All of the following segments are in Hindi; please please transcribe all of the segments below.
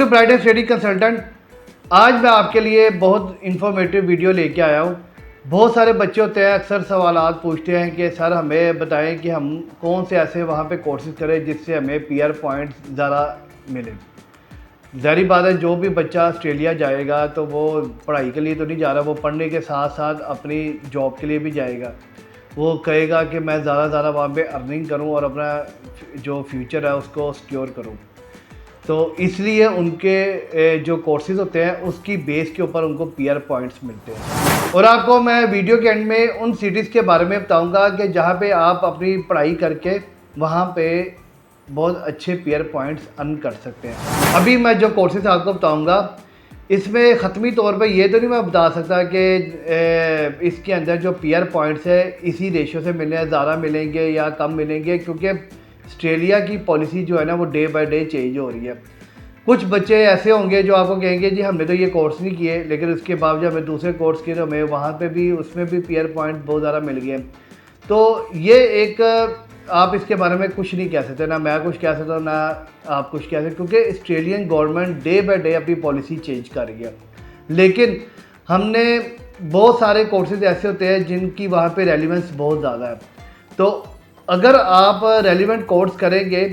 Bright and study consultant. आज मैं आपके लिए बहुत इन्फॉर्मेटिव वीडियो लेके आया हूँ। बहुत सारे बच्चे होते हैं, अक्सर सवालात पूछते हैं कि सर हमें बताएं कि हम कौन से ऐसे वहाँ पे कोर्सेज करें जिससे हमें पीआर पॉइंट्स ज़्यादा मिले। ज़ाहिर बात है, जो भी बच्चा ऑस्ट्रेलिया जाएगा तो वो पढ़ाई के लिए तो नहीं जा रहा, वो पढ़ने के साथ साथ अपनी जॉब के लिए भी जाएगा। वो कहेगा कि मैं ज़्यादा वहाँ पे अर्निंग करूँ और अपना जो फ्यूचर है उसको सिक्योर करूँ। तो इसलिए उनके जो कोर्सेज़ होते हैं उसकी बेस के ऊपर उनको पीआर पॉइंट्स मिलते हैं। और आपको मैं वीडियो के एंड में उन सिटीज़ के बारे में बताऊंगा कि जहाँ पे आप अपनी पढ़ाई करके वहाँ पे बहुत अच्छे पीआर पॉइंट्स अर्न कर सकते हैं। अभी मैं जो कोर्सेज़ आपको बताऊंगा इसमें ख़त्मी तौर पे ये तो नहीं मैं बता सकता कि इसके अंदर जो पीआर पॉइंट्स है इसी रेशो से मिलने ज़्यादा मिलेंगे या कम मिलेंगे, क्योंकि ऑस्ट्रेलिया की पॉलिसी जो है ना वो डे बाय डे चेंज हो रही है। कुछ बच्चे ऐसे होंगे जो आपको कहेंगे जी हमने तो ये कोर्स नहीं किए, लेकिन उसके बावजूद हमें दूसरे कोर्स किए तो हमें वहाँ पे भी उसमें भी पीआर पॉइंट बहुत ज़्यादा मिल गए। तो ये एक आप इसके बारे में कुछ नहीं कह सकते, ना मैं कुछ कह सकता हूँ ना आप कुछ कह सकते, क्योंकि Australian government day by day अपनी पॉलिसी चेंज कर रही है। लेकिन हमने बहुत सारे कोर्सेज ऐसे होते हैं जिनकी वहाँ पे रेलिवेंस बहुत ज़्यादा है। तो अगर आप रेलिवेंट कोर्स करेंगे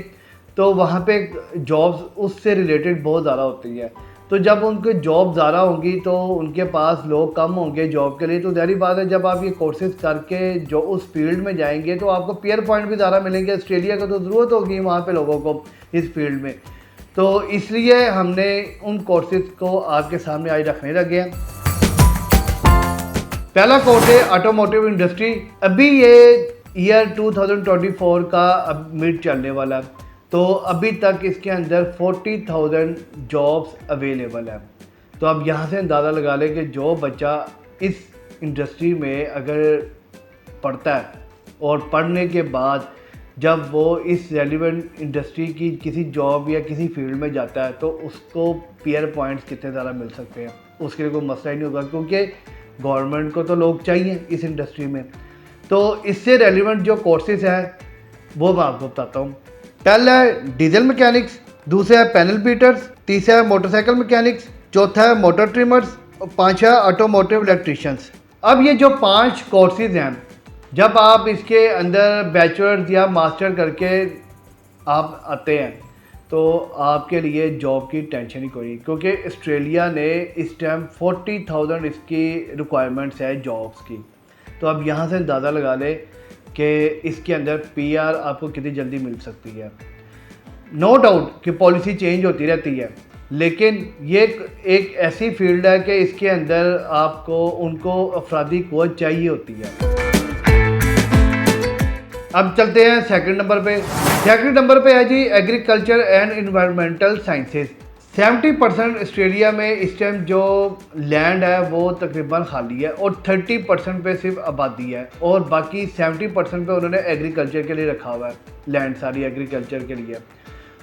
तो वहाँ पे जॉब्स उससे रिलेटेड बहुत ज़्यादा होती है। तो जब उनके जॉब ज़्यादा होंगी तो उनके पास लोग कम होंगे जॉब के लिए। तो ज़ाहिर बात है, जब आप ये कोर्सेज करके जो उस फील्ड में जाएंगे तो आपको पीआर पॉइंट भी ज़्यादा मिलेंगे। ऑस्ट्रेलिया को तो ज़रूरत होगी वहाँ पे लोगों को इस फील्ड में। तो इसलिए हमने उन कोर्सेज को आपके सामने आज रखने लगे हैं। पहला कोर्स है ऑटोमोटिव इंडस्ट्री। अभी ये ईयर 2024 का अब मिड चलने वाला है, तो अभी तक इसके अंदर 40,000 जॉब्स अवेलेबल हैं। तो अब यहाँ से अंदाज़ा लगा लें कि जो बच्चा इस इंडस्ट्री में अगर पढ़ता है और पढ़ने के बाद जब वो इस रेलिवेंट इंडस्ट्री की किसी जॉब या किसी फील्ड में जाता है तो उसको पीआर पॉइंट्स कितने ज़्यादा मिल सकते हैं, उसके लिए कोई मसला ही नहीं होगा, क्योंकि गवर्नमेंट को तो लोग चाहिए इस इंडस्ट्री में। तो इससे रेलिवेंट जो कोर्सेज हैं वो मैं आपको बताता हूँ। पहला है डीजल मैकेनिक्स, दूसरा है पैनल बीटर्स, तीसरा है मोटरसाइकिल मैकेनिक्स, चौथा है मोटर ट्रिमर्स और पांचवा ऑटोमोटिव इलेक्ट्रिशियंस। अब ये जो 5 कोर्सेज हैं, जब आप इसके अंदर बैचलर्स या मास्टर करके आप आते हैं तो आपके लिए जॉब की टेंशन ही कोई, क्योंकि ऑस्ट्रेलिया ने इस टाइम 40,000 इसकी रिक्वायरमेंट्स है जॉब्स की। तो अब यहाँ से अंदाज़ा लगा ले कि इसके अंदर पीआर आपको कितनी जल्दी मिल सकती है। नो डाउट कि पॉलिसी चेंज होती रहती है, लेकिन ये एक ऐसी फील्ड है कि इसके अंदर आपको उनको अफरादी क़ुव्वत चाहिए होती है। अब चलते हैं सेकंड नंबर पे। सेकंड नंबर पे है जी agriculture and environmental sciences. 70% Australia में इस टाइम जो लैंड है वो तकरीबन खाली है और 30% पे सिर्फ आबादी है और बाकी 70% पे उन्होंने एग्रीकल्चर के लिए रखा हुआ है, लैंड सारी एग्रीकल्चर के लिए।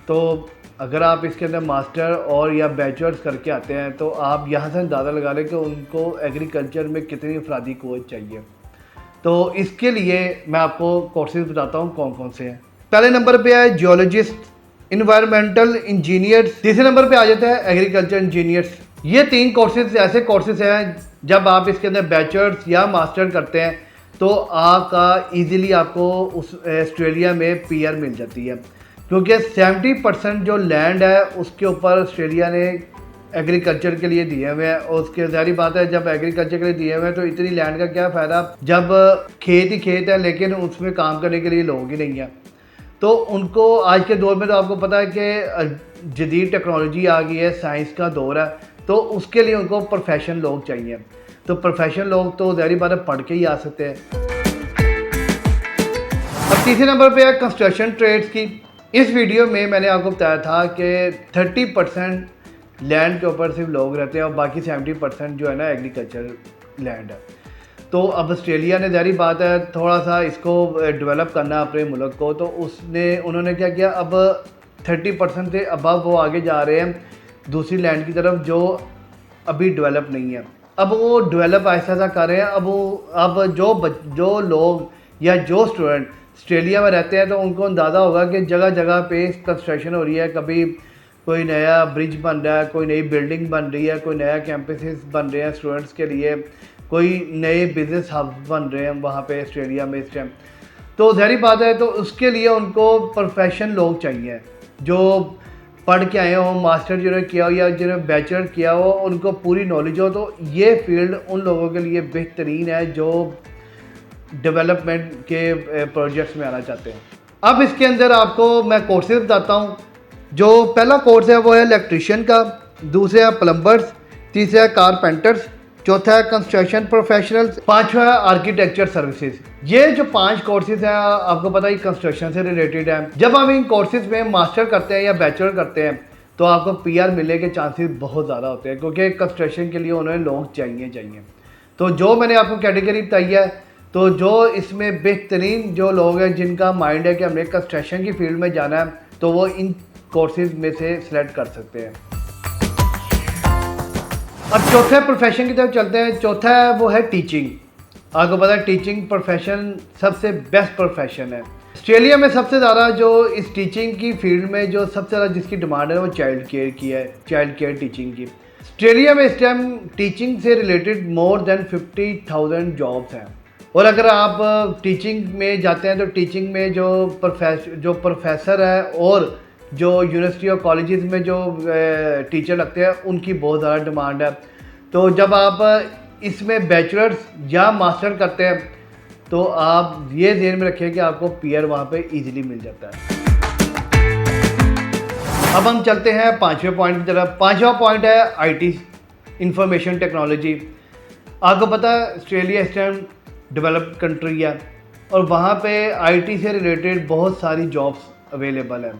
तो अगर आप इसके अंदर मास्टर और या बैचलर्स करके आते हैं तो आप यहाँ से अंदाज़ा लगा लें कि उनको एग्रीकल्चर में कितनी अफरादी क़ुव्वत चाहिए। तो इसके लिए मैं आपको कोर्सेज बताता हूँ कौन कौन से हैं। पहले नंबर पे है जियोलॉजिस्ट, इन्वायरमेंटल इंजीनियर्स, तीसरे नंबर पे आ जाता है एग्रीकल्चर इंजीनियर्स। ये 3 कोर्सेज ऐसे कोर्सेज हैं जब आप इसके अंदर बैचलर्स या मास्टर करते हैं तो आपका ईज़िली आपको उस ऑस्ट्रेलिया में पीआर मिल जाती है, क्योंकि 70% जो लैंड है उसके ऊपर ऑस्ट्रेलिया ने एग्रीकल्चर के लिए दिए हुए हैं। और उसके ज़ाहिर बात है, जब एग्रीकल्चर के लिए दिए हुए हैं तो इतनी लैंड का क्या फ़ायदा जब खेत ही खेत है लेकिन उसमें काम करने के लिए लोग ही नहीं हैं। तो उनको आज के दौर में तो आपको पता है कि जदीद टेक्नोलॉजी आ गई है, साइंस का दौर है, तो उसके लिए उनको प्रोफेशन लोग चाहिए। तो प्रोफेशन लोग तो ज़ाहिर बात है पढ़ के ही आ सकते हैं। अब तीसरे नंबर पे है कंस्ट्रक्शन ट्रेड्स की। इस वीडियो में मैंने आपको बताया था कि 30% लैंड के ऊपर सिर्फ लोग रहते हैं और बाकी 70% जो है ना एग्रीकल्चर लैंड है। तो अब ऑस्ट्रेलिया ने ज़ाहिर बात है थोड़ा सा इसको डेवलप करना अपने मुल्क को, तो उन्होंने क्या किया, अब 30% से अबव वो आगे जा रहे हैं दूसरी लैंड की तरफ जो अभी डेवलप नहीं है। अब वो डेवलप ऐसा ऐसा कर रहे हैं। अब जो लोग या जो स्टूडेंट ऑस्ट्रेलिया में रहते हैं तो उनको अंदाज़ा होगा कि जगह जगह पे कंस्ट्रक्शन हो रही है, कभी कोई नया ब्रिज बन रहा है, कोई नई बिल्डिंग बन रही है, कोई नया कैंपसेस बन रहे हैं स्टूडेंट्स के लिए, कोई नए बिजनेस हब्स बन रहे हैं वहाँ पे ऑस्ट्रेलिया में इस टाइम। तो ज़ाहिर बात है, तो उसके लिए उनको प्रोफेशन लोग चाहिए जो पढ़ के आए हों, मास्टर जिन्होंने किया हो या जिन्होंने बैचलर किया हो, उनको पूरी नॉलेज हो। तो ये फील्ड उन लोगों के लिए बेहतरीन है जो डेवलपमेंट के प्रोजेक्ट्स में आना चाहते हैं। अब इसके अंदर आपको मैं कोर्सेज बताता हूँ। जो पहला कोर्स है वो है इलेक्ट्रिशियन का, दूसरा है प्लम्बर्स, तीसरा है कारपेंटर्स, चौथा है कंस्ट्रक्शन प्रोफेशनल्स, पांचवा है आर्किटेक्चर सर्विसेज। ये जो 5 कोर्सेज हैं आपको पता है कंस्ट्रक्शन से रिलेटेड है। जब हम इन कोर्सेज में मास्टर करते हैं या बैचलर करते हैं तो आपको पीआर मिलने के चांसेस बहुत ज़्यादा होते हैं, क्योंकि कंस्ट्रक्शन के लिए उन्हें लोग चाहिए। तो जो मैंने आपको कैटेगरी बताई है, तो जो इसमें बेहतरीन जो लोग हैं जिनका माइंड है कि हमने कंस्ट्रक्शन की फील्ड में जाना है, तो वो इन कोर्सेज में से सिलेक्ट कर सकते हैं। अब चौथे प्रोफेशन की तरफ चलते हैं। चौथा है वो है टीचिंग। आपको पता है टीचिंग प्रोफेशन सबसे बेस्ट प्रोफेशन है। ऑस्ट्रेलिया में सबसे ज़्यादा जो इस टीचिंग की फील्ड में जो सबसे ज़्यादा जिसकी डिमांड है वो चाइल्ड केयर की है, चाइल्ड केयर टीचिंग की। ऑस्ट्रेलिया में इस टाइम टीचिंग से रिलेटेड मोर देन 50,000 जॉब्स हैं। और अगर आप टीचिंग में जाते हैं तो टीचिंग में जो प्रोफेसर है और जो यूनिवर्सिटी और कॉलेजेस में जो टीचर लगते हैं उनकी बहुत ज़्यादा डिमांड है। तो जब आप इसमें बैचलर्स या मास्टर करते हैं तो आप ये ध्यान में रखें कि आपको पीआर वहाँ पे इजीली मिल जाता है। अब हम चलते हैं 5वें पॉइंट की तरफ। 5वां पॉइंट है आईटी, इंफॉर्मेशन टेक्नोलॉजी। आपको पता है ऑस्ट्रेलिया इस टाइम डेवलप्ड कंट्री है और वहाँ पे आईटी से रिलेटेड बहुत सारी जॉब्स अवेलेबल हैं।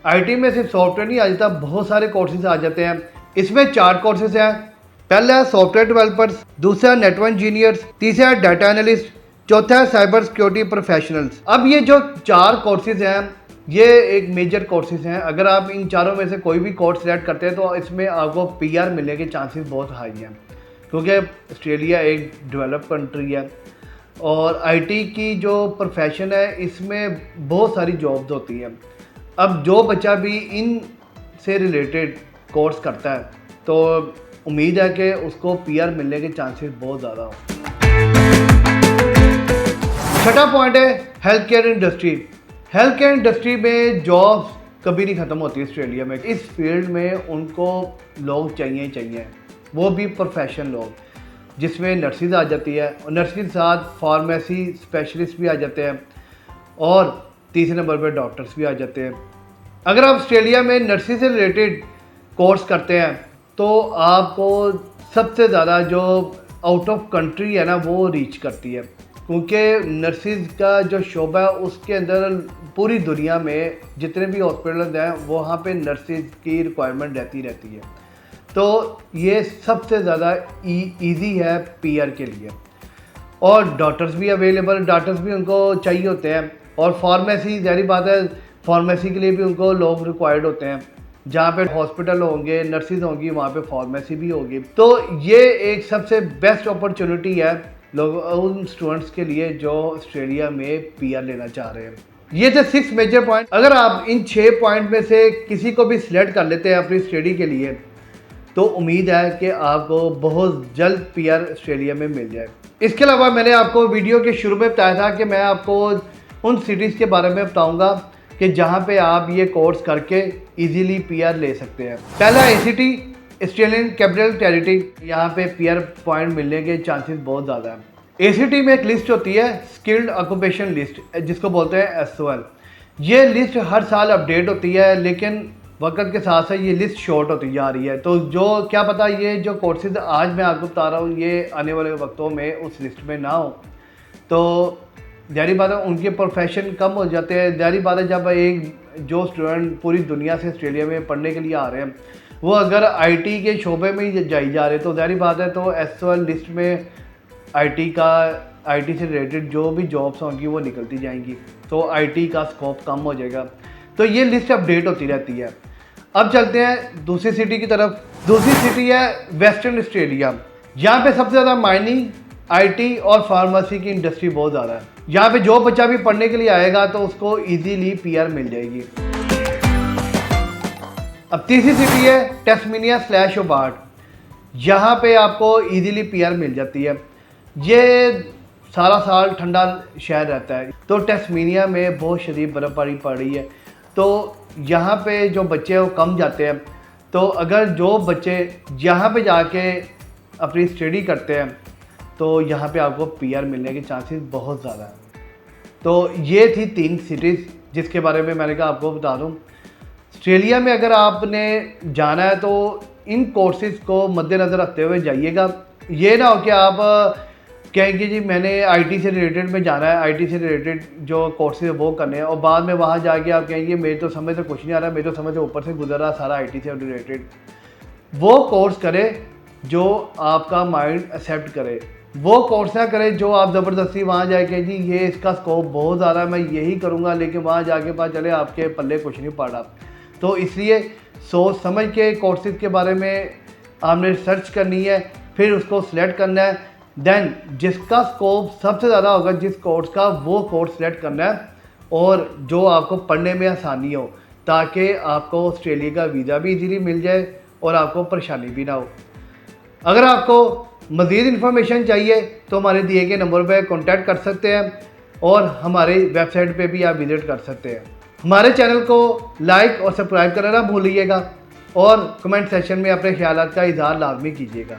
आईटी में सिर्फ सॉफ्टवेयर नहीं आ जाता, बहुत सारे कोर्सेज आ जाते हैं। इसमें 4 कोर्सेज हैं। पहला है सॉफ्टवेयर डेवलपर्स, दूसरा है नेटवर्क इंजीनियर्स, तीसरा है डाटा एनालिस्ट, चौथा है साइबर सिक्योरिटी प्रोफेशनल्स। अब ये जो 4 कोर्सेज हैं ये एक मेजर कोर्सेज हैं। अगर आप इन चारों में से कोई भी कोर्स सेलेक्ट करते हैं तो इसमें आपको पीआर मिलने के चांसेस बहुत हाई हैं, क्योंकि ऑस्ट्रेलिया एक डेवलप कंट्री है और आईटी की जो प्रोफेशन है इसमें बहुत सारी जॉब्स होती हैं। अब जो बच्चा भी इन से रिलेटेड कोर्स करता है तो उम्मीद है कि उसको पीआर मिलने के चांसेस बहुत ज़्यादा हो। 6वां पॉइंट है health care industry. Health care industry में जॉब्स कभी नहीं ख़त्म होती ऑस्ट्रेलिया में। इस फील्ड में उनको लोग चाहिए, वो भी प्रोफेशन लोग, जिसमें नर्सिस आ जाती है और नर्सिस के साथ फार्मेसी स्पेशलिस्ट भी आ जाते हैं और तीसरे नंबर पर डॉक्टर्स भी आ जाते हैं। अगर आप ऑस्ट्रेलिया में नर्सिस से रिलेटेड कोर्स करते हैं तो आपको सबसे ज़्यादा जो आउट ऑफ कंट्री है ना वो रीच करती है, क्योंकि नर्सिस का जो शोबा है उसके अंदर पूरी दुनिया में जितने भी हॉस्पिटल्स हैं वहाँ पे नर्सिस की रिक्वायरमेंट रहती है। तो ये सबसे ज़्यादा ईजी है पीआर के लिए। और डॉक्टर्स भी अवेलेबल, डॉक्टर्स भी उनको चाहिए होते हैं। और फार्मेसी, ज़ाहिर बात है फार्मेसी के लिए भी उनको लोग रिक्वायर्ड होते हैं। जहाँ पे हॉस्पिटल होंगे, नर्सिस होंगी, वहाँ पे फार्मेसी भी होगी। तो ये एक सबसे बेस्ट अपॉर्चुनिटी है लोग उन स्टूडेंट्स के लिए जो ऑस्ट्रेलिया में पीआर लेना चाह रहे हैं। ये थे 6 मेजर पॉइंट। अगर आप इन 6 पॉइंट में से किसी को भी सिलेक्ट कर लेते हैं अपनी स्टडी के लिए तो उम्मीद है कि आपको बहुत जल्द पीआर ऑस्ट्रेलिया में मिल जाए। इसके अलावा मैंने आपको वीडियो के शुरू में बताया था कि मैं आपको उन सिटीज़ के बारे में बताऊंगा कि जहां पे आप ये कोर्स करके इजीली पीआर ले सकते हैं। पहला एसीटी, ऑस्ट्रेलियन कैपिटल टेरिटरी। यहाँ पे पीआर पॉइंट मिलने के चांसेस बहुत ज़्यादा हैं। एसीटी में एक लिस्ट होती है स्किल्ड ऑक्यूपेशन लिस्ट, जिसको बोलते हैं एसओएल। ये लिस्ट हर साल अपडेट होती है, लेकिन वक्त के साथ साथ ये लिस्ट शॉर्ट होती जा रही है। तो जो क्या पता ये जो कोर्सेज आज मैं आपको बता रहा हूँ ये आने वाले वक्तों में उस लिस्ट में ना हो, तो ज़ाहिर बात है उनके प्रोफेशन कम हो जाते हैं। ज़ाहिर बात है जब एक जो स्टूडेंट पूरी दुनिया से ऑस्ट्रेलिया में पढ़ने के लिए आ रहे हैं वो अगर आईटी के शोबे में ही जाई जा रहे हैं तो ज़ाहिर बात है तो एसओएल लिस्ट में आईटी से रिलेटेड जो भी जॉब्स होंगी वो निकलती जाएंगी, तो आईटी का स्कोप कम हो जाएगा। तो ये लिस्ट अपडेट होती रहती है। अब चलते हैं दूसरी सिटी की तरफ। दूसरी सिटी है वेस्टर्न ऑस्ट्रेलिया। यहाँ पे सबसे ज़्यादा माइनिंग, आईटी और फार्मेसी की इंडस्ट्री बहुत ज़्यादा है। यहाँ पे जो बच्चा भी पढ़ने के लिए आएगा तो उसको इजीली पीआर मिल जाएगी। अब तीसरी सिटी है टस्मेनिया/होबार्ट। यहाँ पे आपको इजीली पीआर मिल जाती है। ये सारा साल ठंडा शहर रहता है, तो टस्मेनिया में बहुत शदीद बर्फ़बारी पड़ रही है, तो यहाँ पे जो बच्चे हैं वो कम जाते हैं। तो अगर जो बच्चे यहाँ पे जाके अपनी स्टडी करते हैं तो यहाँ पे आपको पीआर मिलने के चांसेस बहुत ज़्यादा हैं। तो ये थी 3 सिटीज़ जिसके बारे में मैंने कहा आपको बता दूँ। ऑस्ट्रेलिया में अगर आपने जाना है तो इन कोर्सेज़ को मद्देनज़र रखते हुए जाइएगा। ये ना हो कि आप कहेंगे जी मैंने आईटी से रिलेटेड में जाना है, आईटी से रिलेटेड जो कोर्सेज वो करने हैं, और बाद में वहाँ जाके आप कहेंगे मेरे तो समझ से कुछ नहीं आ रहा, मेरे तो समझ से ऊपर से गुजर रहा सारा आईटी से रिलेटेड। वो कोर्स करें जो आपका माइंड एक्सेप्ट करे, वो कोर्स ना करें जो आप ज़बरदस्ती वहाँ जाके जी ये इसका स्कोप बहुत ज़्यादा है मैं यही करूँगा, लेकिन वहाँ जाके पता चले आपके पल्ले कुछ नहीं पड़ा। तो इसलिए सोच समझ के कोर्सेज के बारे में आपने रिसर्च करनी है, फिर उसको सिलेक्ट करना है। देन जिसका स्कोप सबसे ज़्यादा होगा जिस कोर्स का, वो कोर्स सिलेक्ट करना है और जो आपको पढ़ने में आसानी हो, ताकि आपको ऑस्ट्रेलिया का वीज़ा भी इजीली मिल जाए और आपको परेशानी भी ना हो। अगर आपको मज़ीद इन्फॉर्मेशन चाहिए तो हमारे दिए गए नंबर पर कॉन्टैक्ट कर सकते हैं और हमारे वेबसाइट पे भी आप विज़िट कर सकते हैं। हमारे चैनल को लाइक और सब्सक्राइब करना ना भूलिएगा और कमेंट सेक्शन में अपने ख्यालात का इज़हार लाजमी कीजिएगा।